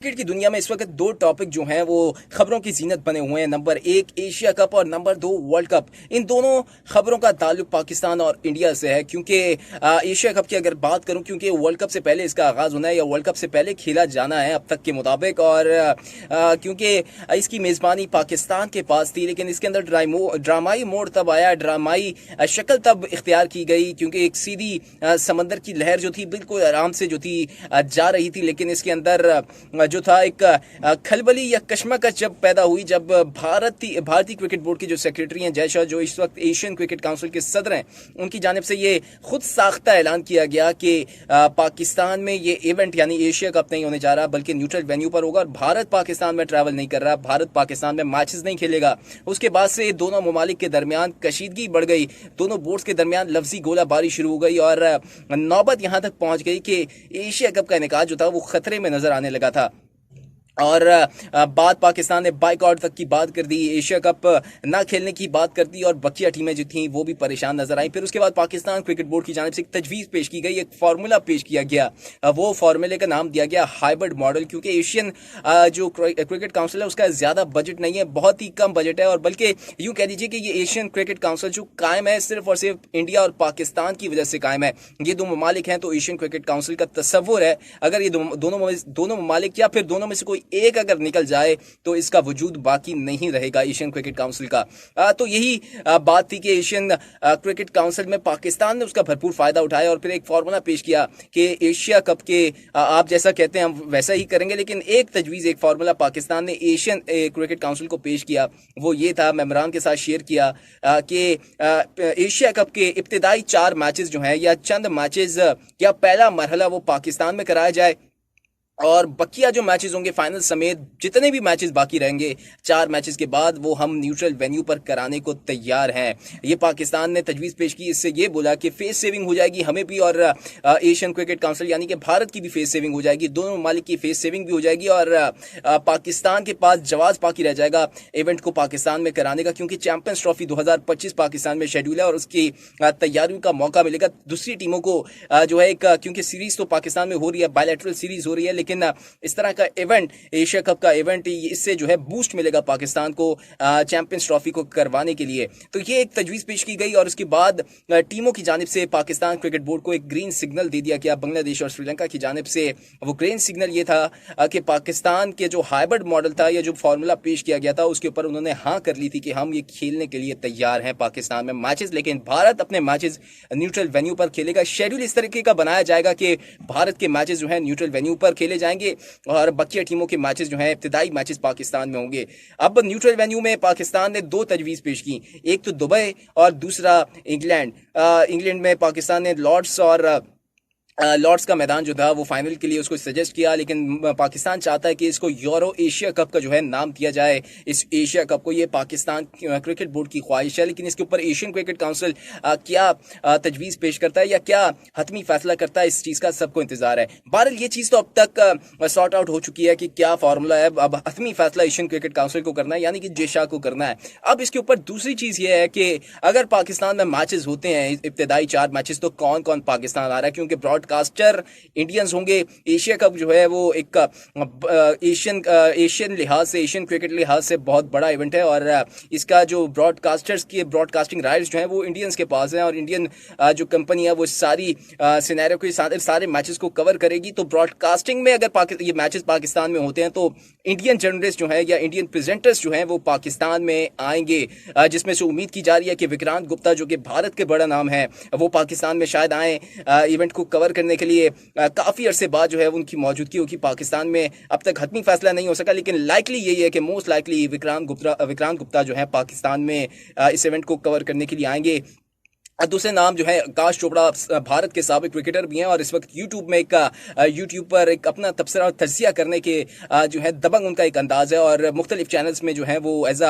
Cricket की दुनिया में इस वक्त दो टॉपिक जो हैं वो खबरों की जीनत बने हुए हैं। नंबर एक एशिया कप और नंबर दो वर्ल्ड कप। इन दोनों खबरों का ताल्लुक पाकिस्तान और इंडिया से है, क्योंकि एशिया कप की अगर बात करूं, क्योंकि वर्ल्ड कप से पहले इसका आगाज होना है या वर्ल्ड कप से पहले खेला जाना है अब तक के मुताबिक। और क्योंकि इसकी मेज़बानी पाकिस्तान के पास थी, लेकिन इसके अंदर ड्रामाई मोड़ तब आया, ड्रामाई शक्ल तब इख्तियार की गई, क्योंकि एक सीधी समंदर की लहर जो थी बिल्कुल आराम से जो थी जा रही थी, लेकिन इसके अंदर जो था एक खलबली या कशमकश जब पैदा हुई, जब भारतीय क्रिकेट बोर्ड के जो सेक्रेटरी हैं जय शाह, जो इस वक्त एशियन क्रिकेट काउंसिल के सदर हैं, उनकी जानिब से ये खुद साख्ता ऐलान किया गया कि पाकिस्तान में ये इवेंट यानी एशिया कप नहीं होने जा रहा, बल्कि न्यूट्रल वेन्यू पर होगा और भारत पाकिस्तान में ट्रैवल नहीं कर रहा, भारत पाकिस्तान में मैचेस नहीं खेलेगा। उसके बाद से दोनों ममालिक के दरमियान कशीदगी बढ़ गई, दोनों बोर्ड्स के दरमियान लफ्जी गोलाबारी शुरू हो गई और नौबत यहां तक पहुंच गई कि एशिया कप का इनेकाद जो था वो खतरे में नजर आने लगा था। और बात पाकिस्तान ने बाइकआउट तक की बात कर दी, एशिया कप ना खेलने की बात कर दी और बकिया टीमें जो थीं वो भी परेशान नजर आई। फिर उसके बाद पाकिस्तान क्रिकेट बोर्ड की जानिब से एक तजवीज़ पेश की गई, एक फार्मूला पेश किया गया। वो फार्मूले का नाम दिया गया हाइब्रिड मॉडल, क्योंकि एशियन जो क्रिकेट काउंसिल है उसका ज़्यादा बजट नहीं है, बहुत ही कम बजट है। और बल्कि यूँ कह दीजिए कि ये एशियन क्रिकेट काउंसिल जो कायम है सिर्फ और सिर्फ इंडिया और पाकिस्तान की वजह से कायम है। ये दो ममालिक हैं तो एशियन क्रिकेट काउंसिल का तस्वुर है, अगर ये दोनों ममालिक या फिर दोनों में से कोई एक अगर निकल जाए तो इसका वजूद बाकी नहीं रहेगा एशियन क्रिकेट काउंसिल का। तो यही बात थी कि एशियन क्रिकेट काउंसिल में पाकिस्तान ने उसका भरपूर फायदा उठाया और फिर एक फार्मूला पेश किया कि एशिया कप के आप जैसा कहते हैं हम वैसा ही करेंगे, लेकिन एक तजवीज़, एक फार्मूला पाकिस्तान ने एशियन क्रिकेट काउंसिल को पेश किया। वो ये था, मैं इमरान के साथ शेयर किया कि एशिया कप के इब्तिदाई 4 मैचेस जो हैं या चंद मैचेस या पहला मरहला वो पाकिस्तान में कराया जाए और बकिया जो मैचेस होंगे फाइनल समेत जितने भी मैचेस बाकी रहेंगे 4 मैचेस के बाद वो हम न्यूट्रल वेन्यू पर कराने को तैयार हैं। ये पाकिस्तान ने तजवीज़ पेश की, इससे ये बोला कि फेस सेविंग हो जाएगी हमें भी और एशियन क्रिकेट काउंसिल यानी कि भारत की भी फेस सेविंग हो जाएगी, दोनों ममालिक की फेस सेविंग भी हो जाएगी और पाकिस्तान के पास जवाब बाकी रह जाएगा इवेंट को पाकिस्तान में कराने का, क्योंकि चैंपियंस ट्रॉफी 2025 पाकिस्तान में शेड्यूल है और उसकी तैयारियों का मौका मिलेगा दूसरी टीमों को जो है एक, क्योंकि सीरीज तो पाकिस्तान में हो रही है, बायलैटरल सीरीज हो रही है, लेकिन इस तरह का इवेंट, एशिया कप का इवेंट, इससे जो है बूस्ट मिलेगा पाकिस्तान को चैंपियंस ट्रॉफी को करवाने के लिए। तो ये एक तजवीज़ पेश की गई और उसके बाद टीमों की जानिब से पाकिस्तान क्रिकेट बोर्ड को एक ग्रीन सिग्नल दे दिया गया। बांग्लादेश और श्रीलंका की जानिब से वो ग्रीन सिग्नल ये था कि पाकिस्तान के जो हाइब्रिड मॉडल था या जो फार्मूला पेश किया गया था उसके ऊपर उन्होंने हाँ कर ली थी कि हम ये खेलने के लिए तैयार हैं पाकिस्तान में मैचेस, लेकिन भारत अपने मैचेस न्यूट्रल वेन्यू पर खेलेगा। शेड्यूल इस तरीके का बनाया जाएगा कि भारत के मैचेस जो है न्यूट्रल वेन्यू पर खेले जाएंगे और बकिया टीमों के मैचेस जो हैं इब्तिदाई मैचेस पाकिस्तान में होंगे। अब न्यूट्रल वेन्यू में पाकिस्तान ने 2 तजवीज़ पेश की, एक तो दुबई और दूसरा इंग्लैंड। इंग्लैंड में पाकिस्तान ने लॉर्ड्स का मैदान जो था वो फाइनल के लिए उसको सजेस्ट किया, लेकिन पाकिस्तान चाहता है कि इसको यूरो एशिया कप का जो है नाम दिया जाए। इस एशिया कप को, ये पाकिस्तान क्रिकेट बोर्ड की ख्वाहिश है, लेकिन इसके ऊपर एशियन क्रिकेट काउंसिल क्या तजवीज़ पेश करता है या क्या हतमी फैसला करता है, इस चीज़ का सबको इंतजार है। बहरहाल ये चीज़ तो अब तक सॉर्ट आउट हो चुकी है कि क्या फार्मूला है। अब हतमी फैसला एशियन क्रिकेट काउंसिल को करना है, यानी कि जय शाह को करना है। अब इसके ऊपर दूसरी चीज़ ये है कि अगर पाकिस्तान में मैचेस होते हैं इब्तिदाई 4 मैचेस, तो कौन कौन पाकिस्तान आ रहा है, क्योंकि ब्रॉडकास्टर इंडियंस होंगे। एशिया कप जो है वो एक एशियन लिहाज से, एशियन क्रिकेट लिहाज से बहुत बड़ा इवेंट है और इसका जो ब्रॉडकास्टर्स की ब्रॉडकास्टिंग राइट्स जो है वो इंडियंस के पास हैं और इंडियन जो कंपनी है वो सारी सिनेरियो के साथ सारे मैचेस को कवर करेगी। तो ब्रॉडकास्टिंग में अगर ये मैचेस पाकिस्तान में होते हैं तो इंडियन जर्नलिस्ट जो है या इंडियन प्रेजेंटर्स जो हैं वो पाकिस्तान में आएंगे, जिसमें से उम्मीद की जा रही है कि विक्रांत गुप्ता जो कि भारत के बड़ा नाम है वो पाकिस्तान में शायद आए इवेंट को कवर करने के लिए। काफ़ी अरसे बाद जो है उनकी मौजूदगी होगी पाकिस्तान में। अब तक हतमी फैसला नहीं हो सका, लेकिन लाइकली यही है कि मोस्ट लाइकली विक्रांत गुप्ता जो है पाकिस्तान में इस इवेंट को कवर करने के लिए आएंगे। दूसरे नाम जो है आकाश चोपड़ा भारत के साबिक क्रिकेटर भी हैं और इस वक्त यूट्यूब पर एक अपना तबसरा और तजिया करने के जो है दबंग उनका एक अंदाज़ है और मुख्तलिफ चैनल्स में जो है वो एज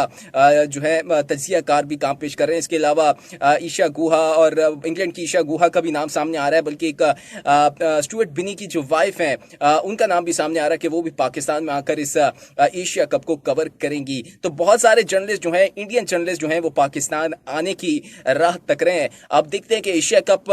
जो है तजिया कार भी काम पेश कर रहे हैं। इसके अलावा ईशा गुहा और इंग्लैंड की ईशा गुहा का भी नाम सामने आ रहा है, बल्कि एक स्टुअर्ट बिनी की जो वाइफ हैं उनका नाम भी सामने आ रहा है कि वो भी पाकिस्तान में आकर इस एशिया कप को कवर करेंगी। तो बहुत सारे जर्नलिस्ट जो हैं, इंडियन जर्नलिस्ट जो हैं वो पाकिस्तान आने की राह तक रहे हैं। अब देखते हैं कि एशिया कप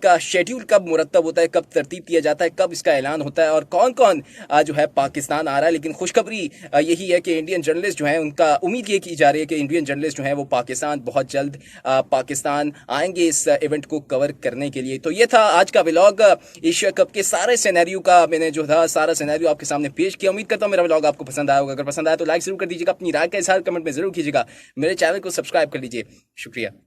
का शेड्यूल कब मुरतब होता है, कब तरतीब किया जाता है, कब इसका ऐलान होता है और कौन कौन जो है पाकिस्तान आ रहा है। लेकिन खुशखबरी यही है कि इंडियन जर्नलिस्ट जो है उनका उम्मीद ये की जा रही है कि इंडियन जर्नलिस्ट जो है वो पाकिस्तान बहुत जल्द पाकिस्तान आएंगे इस इवेंट को कवर करने के लिए। तो ये था आज का व्लॉग, एशिया कप के सारे सिनेरियो का मैंने जो था सारा सिनेरियो आपके सामने पेश किया। उम्मीद करता हूँ मेरा व्लॉग आपको पसंद आया होगा। अगर पसंद आया तो लाइक जरूर कर दीजिएगा, अपनी राय का इजहार कमेंट में जरूर कीजिएगा, मेरे चैनल को सब्सक्राइब कर लीजिए। शुक्रिया।